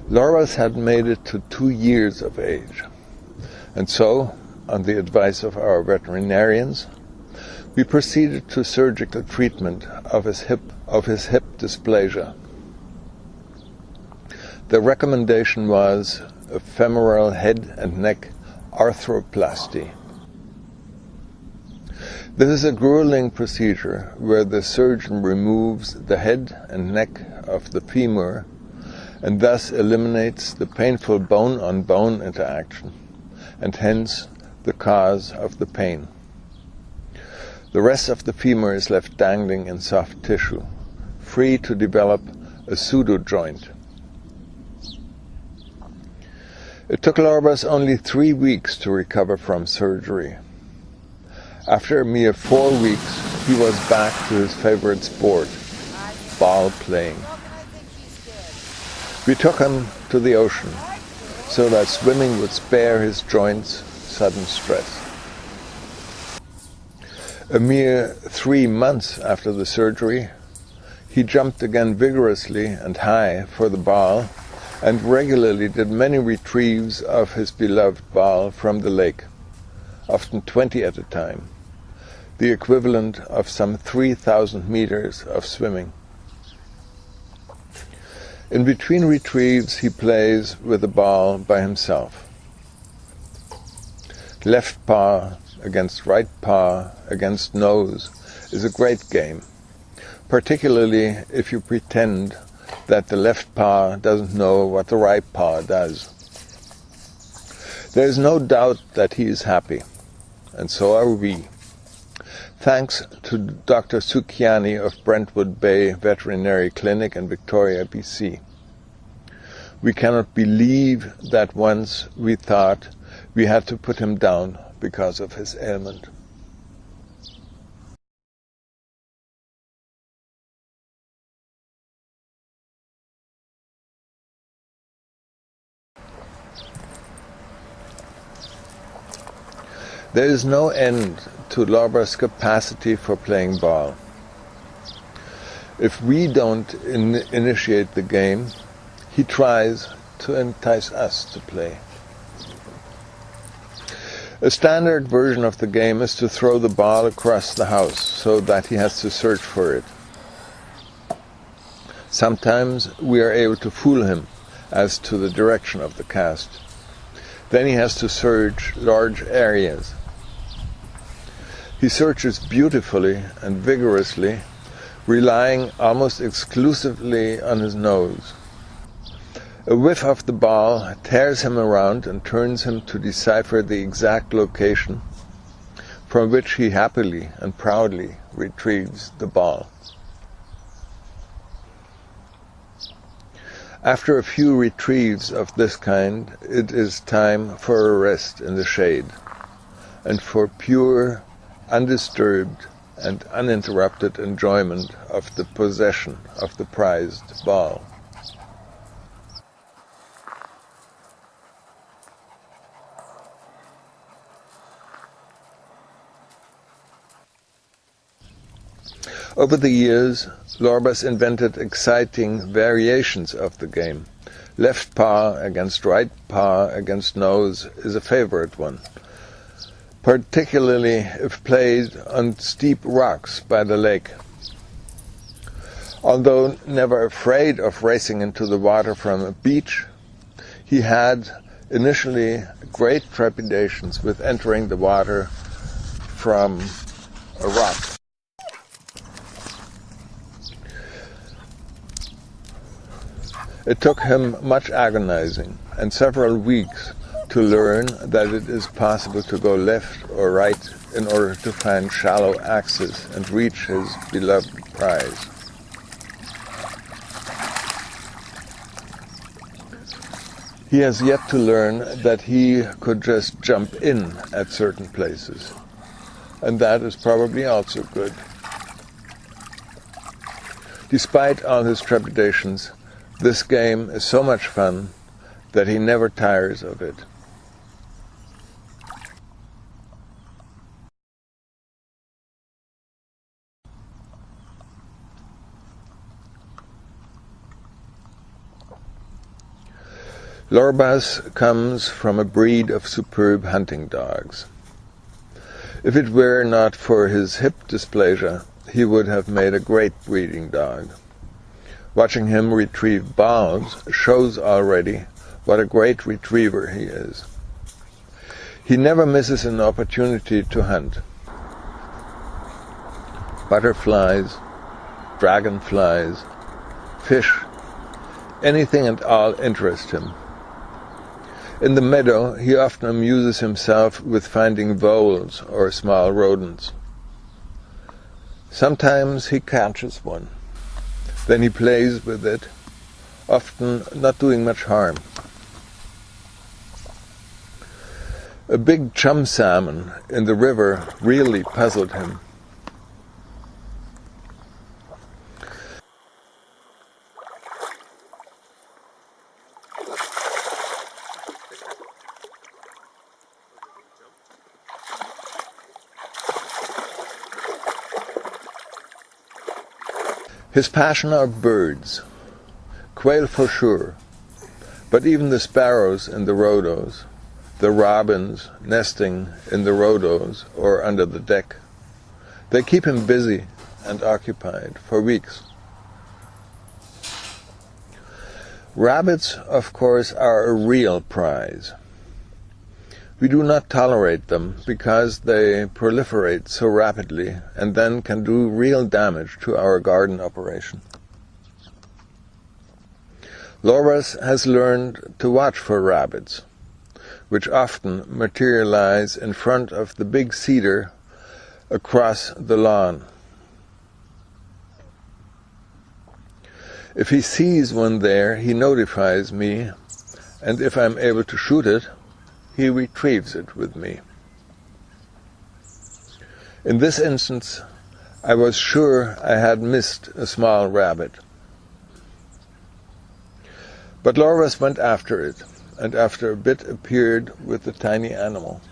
Lorbas had made it to 2 years of age, and so, on the advice of our veterinarians, we proceeded to surgical treatment of his hip dysplasia. The recommendation was a femoral head and neck arthroplasty. This is a grueling procedure where the surgeon removes the head and neck of the femur and thus eliminates the painful bone-on-bone interaction and hence the cause of the pain. The rest of the femur is left dangling in soft tissue, free to develop a pseudo-joint. It took Lorbas only 3 weeks to recover from surgery. After a mere 4 weeks, he was back to his favorite sport, ball playing. We took him to the ocean, so that swimming would spare his joints sudden stress. A mere 3 months after the surgery, he jumped again vigorously and high for the ball, and regularly did many retrieves of his beloved ball from the lake, often 20 at a time, the equivalent of some 3,000 meters of swimming. In between retrieves he plays with the ball by himself. Left paw against right paw against nose is a great game, particularly if you pretend that the left paw doesn't know what the right paw does. There is no doubt that he is happy, and so are we. Thanks to Dr. Sukiani of Brentwood Bay Veterinary Clinic in Victoria, BC. We cannot believe that once we thought we had to put him down because of his ailment. There is no end to Lorbas' capacity for playing ball. If we don't initiate the game, he tries to entice us to play. A standard version of the game is to throw the ball across the house so that he has to search for it. Sometimes we are able to fool him as to the direction of the cast. Then he has to search large areas. He searches beautifully and vigorously, relying almost exclusively on his nose. A whiff of the ball tears him around and turns him to decipher the exact location from which he happily and proudly retrieves the ball. After a few retrieves of this kind, it is time for a rest in the shade and for pure, undisturbed and uninterrupted enjoyment of the possession of the prized ball. Over the years, Lorbas invented exciting variations of the game. Left paw against right paw against nose is a favorite one, particularly if played on steep rocks by the lake. Although never afraid of racing into the water from a beach, he had initially great trepidations with entering the water from a rock. It took him much agonizing and several weeks to learn that it is possible to go left or right in order to find shallow axes and reach his beloved prize. He has yet to learn that he could just jump in at certain places, and that is probably also good. Despite all his trepidations, this game is so much fun that he never tires of it. Lorbas comes from a breed of superb hunting dogs. If it were not for his hip dysplasia, he would have made a great breeding dog. Watching him retrieve balls shows already what a great retriever he is. He never misses an opportunity to hunt. Butterflies, dragonflies, fish, anything and all interest him. In the meadow, he often amuses himself with finding voles or small rodents. Sometimes he catches one. Then he plays with it, often not doing much harm. A big chum salmon in the river really puzzled him. His passion are birds, quail for sure, but even the sparrows in the rhodos, the robins nesting in the rhodos or under the deck. They keep him busy and occupied for weeks. Rabbits, of course, are a real prize. We do not tolerate them because they proliferate so rapidly and then can do real damage to our garden operation. Lorbas has learned to watch for rabbits, which often materialize in front of the big cedar across the lawn. If he sees one there, he notifies me, and if I'm able to shoot it, he retrieves it with me. In this instance, I was sure I had missed a small rabbit. But Lorbas went after it, and after a bit appeared with the tiny animal.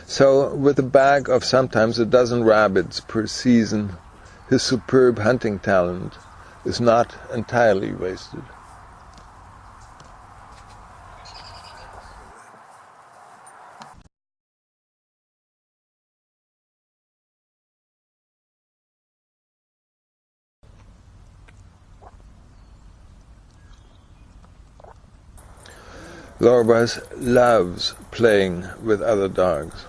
So, with a bag of sometimes a dozen rabbits per season, his superb hunting talent is not entirely wasted. Lorbas loves playing with other dogs.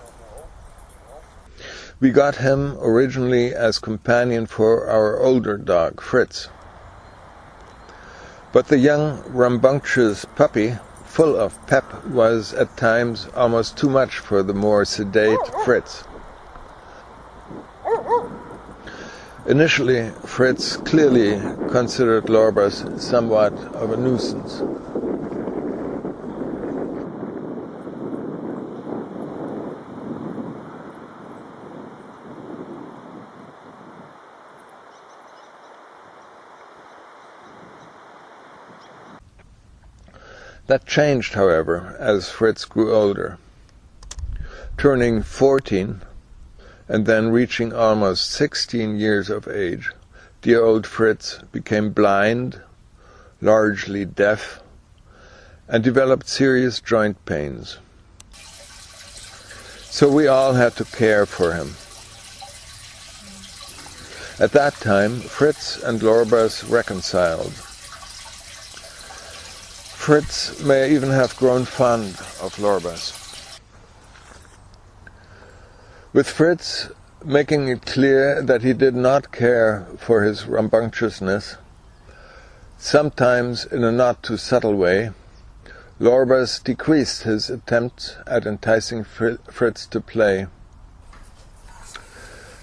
We got him originally as companion for our older dog, Fritz. But the young, rambunctious puppy, full of pep, was at times almost too much for the more sedate Fritz. Initially, Fritz clearly considered Lorbas somewhat of a nuisance. That changed, however, as Fritz grew older. Turning 14 and then reaching almost 16 years of age, dear old Fritz became blind, largely deaf, and developed serious joint pains. So we all had to care for him. At that time, Fritz and Lorbas reconciled. Fritz may even have grown fond of Lorbas. With Fritz making it clear that he did not care for his rambunctiousness, sometimes in a not too subtle way, Lorbas decreased his attempts at enticing Fritz to play.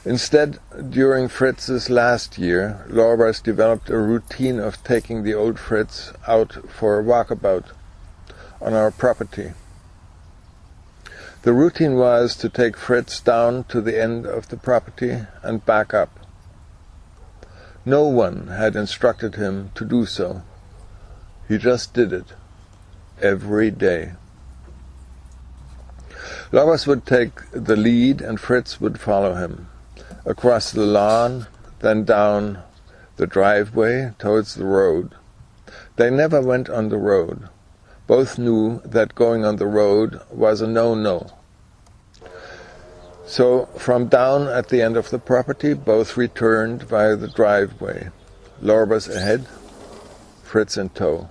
Instead, during Fritz's last year, Lorbas developed a routine of taking the old Fritz out for a walkabout on our property. The routine was to take Fritz down to the end of the property and back up. No one had instructed him to do so. He just did it, every day. Lorbas would take the lead and Fritz would follow him. Across the lawn, then down the driveway towards the road, They never went on the road. Both knew that going on the road was a no-no. So from down at the end of the property, both returned via the driveway. Lorbas ahead, Fritz in tow.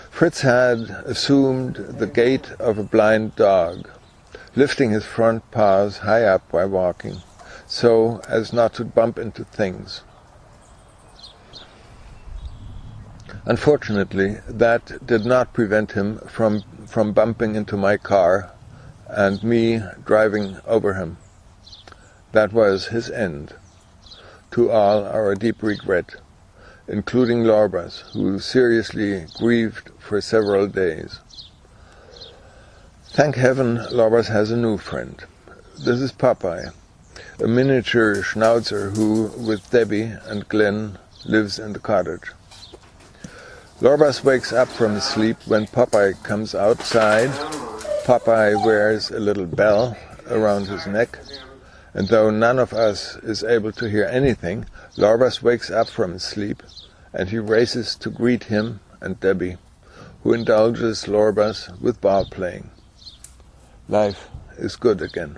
Fritz had assumed the gait of a blind dog, lifting his front paws high up while walking, so as not to bump into things. Unfortunately, that did not prevent him from bumping into my car and me driving over him. That was his end, to all our deep regret, including Lorbas, who seriously grieved for several days. Thank heaven Lorbas has a new friend. This is Popeye, a miniature schnauzer who, with Debbie and Glenn, lives in the cottage. Lorbas wakes up from his sleep when Popeye comes outside. Popeye wears a little bell around his neck, and though none of us is able to hear anything, Lorbas wakes up from his sleep, and he races to greet him and Debbie, who indulges Lorbas with ball playing. Life is good again.